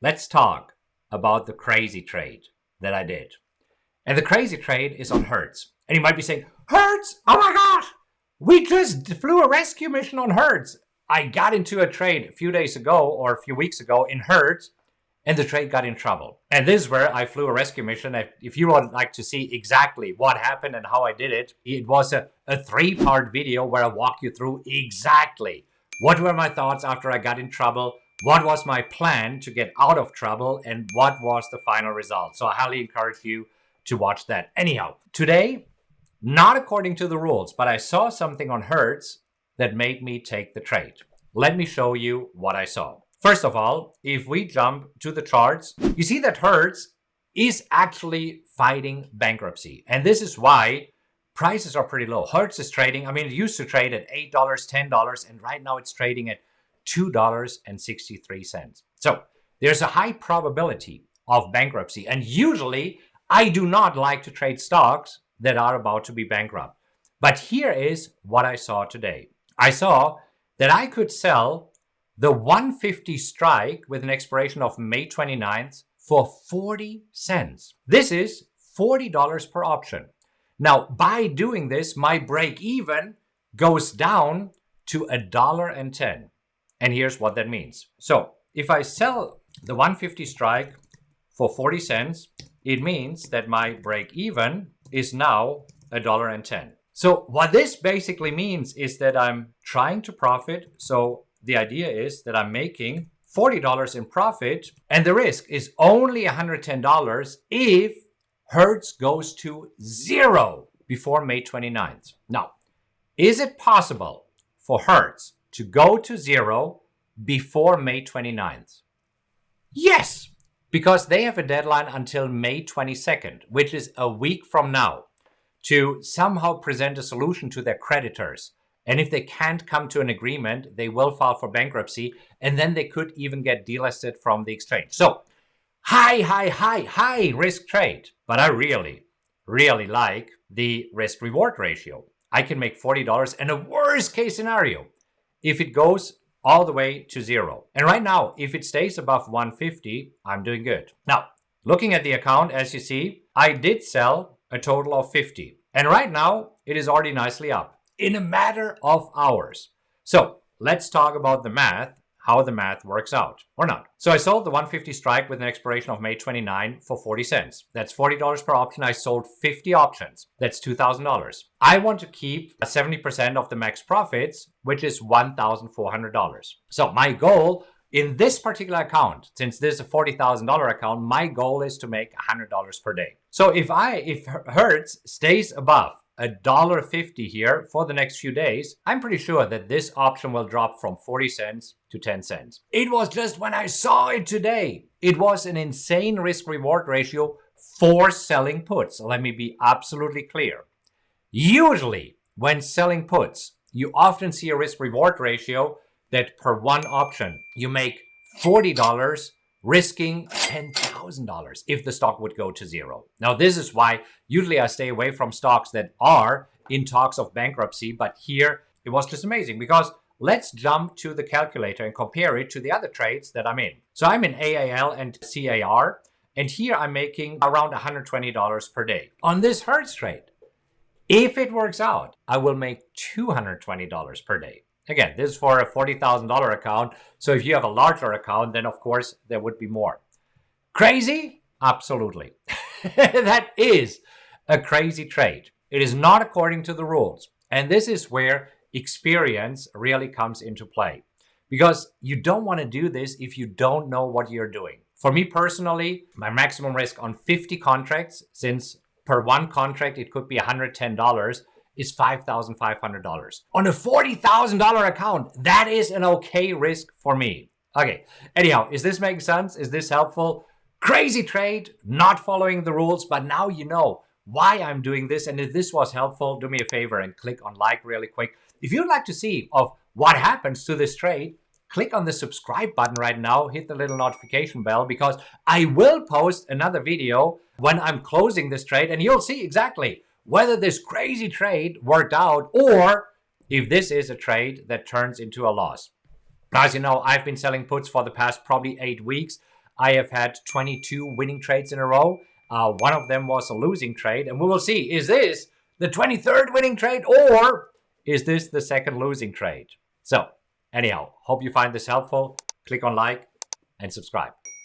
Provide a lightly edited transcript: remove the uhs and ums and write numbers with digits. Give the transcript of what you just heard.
let's talk about the crazy trade that I did. And the crazy trade is on Hertz. And you might be saying, Hertz? Oh my God! We just flew a rescue mission on Hertz. I got into a trade a few days ago or a few weeks ago in Hertz, and the trade got in trouble. And this is where I flew a rescue mission. If you would like to see exactly what happened and how I did it, it was a 3-part video where I walk you through exactly what were my thoughts after I got in trouble, what was my plan to get out of trouble, and what was the final result. So I highly encourage you to watch that. Anyhow, today, not according to the rules, but I saw something on Hertz that made me take the trade. Let me show you what I saw. First of all, if we jump to the charts, you see that Hertz is actually fighting bankruptcy. And this is why prices are pretty low. Hertz is trading, it used to trade at $8, $10, and right now it's trading at $2.63. So there's a high probability of bankruptcy. And usually I do not like to trade stocks that are about to be bankrupt. But here is what I saw today. I saw that I could sell the 150 strike with an expiration of May 29th for 40 cents. This is $40 per option. Now, by doing this, my break even goes down to $1.10. And here's what that means. So if I sell the 150 strike for 40 cents, it means that my break even is now $1.10. So what this basically means is that I'm trying to profit. So the idea is that I'm making $40 in profit, and the risk is only $110 if Hertz goes to zero before May 29th. Now, is it possible for Hertz to go to zero before May 29th? Yes, because they have a deadline until May 22nd, which is a week from now, to somehow present a solution to their creditors. And if they can't come to an agreement, they will file for bankruptcy, and then they could even get delisted from the exchange. So high risk trade. But I really like the risk reward ratio. I can make $40 in a worst case scenario if it goes all the way to zero. And right now, if it stays above 150, I'm doing good. Now, looking at the account, as you see, I did sell a total of 50. And right now, it is already nicely up in a matter of hours. So let's talk about the math, how the math works out or not. So I sold the 150 strike with an expiration of May 29 for 40 cents. That's $40 per option. I sold 50 options. That's $2,000. I want to keep 70% of the max profits, which is $1,400. So my goal in this particular account, since this is a $40,000 account, my goal is to make $100 per day. So if Hertz stays above $1.50 here for the next few days, I'm pretty sure that this option will drop from 40 cents to 10 cents. It was just when I saw it today, it was an insane risk reward ratio for selling puts. Let me be absolutely clear. Usually when selling puts, you often see a risk reward ratio that per one option, you make $40 risking $10,000 if the stock would go to zero. Now, this is why usually I stay away from stocks that are in talks of bankruptcy. But here it was just amazing because let's jump to the calculator and compare it to the other trades that I'm in. So I'm in AAL and CAR, and here I'm making around $120 per day. On this Hertz trade, if it works out, I will make $220 per day. Again, this is for a $40,000 account. So if you have a larger account, then of course there would be more. Crazy? Absolutely. That is a crazy trade. It is not according to the rules. And this is where experience really comes into play. Because you don't want to do this if you don't know what you're doing. For me personally, my maximum risk on 50 contracts, since per one contract it could be $110, is $5,500. On a $40,000 account, that is an okay risk for me. Okay, anyhow, is this making sense? Is this helpful? Crazy trade, not following the rules, but now you know why I'm doing this. And if this was helpful, do me a favor and click on like really quick. If you'd like to see of what happens to this trade, click on the subscribe button right now, hit the little notification bell, because I will post another video when I'm closing this trade, and you'll see exactly whether this crazy trade worked out or if this is a trade that turns into a loss. As you know, I've been selling puts for the past probably 8 weeks. I have had 22 winning trades in a row. One of them was a losing trade, and we will see, is this the 23rd winning trade, or is this the second losing trade? So anyhow, hope you find this helpful. Click on like and subscribe.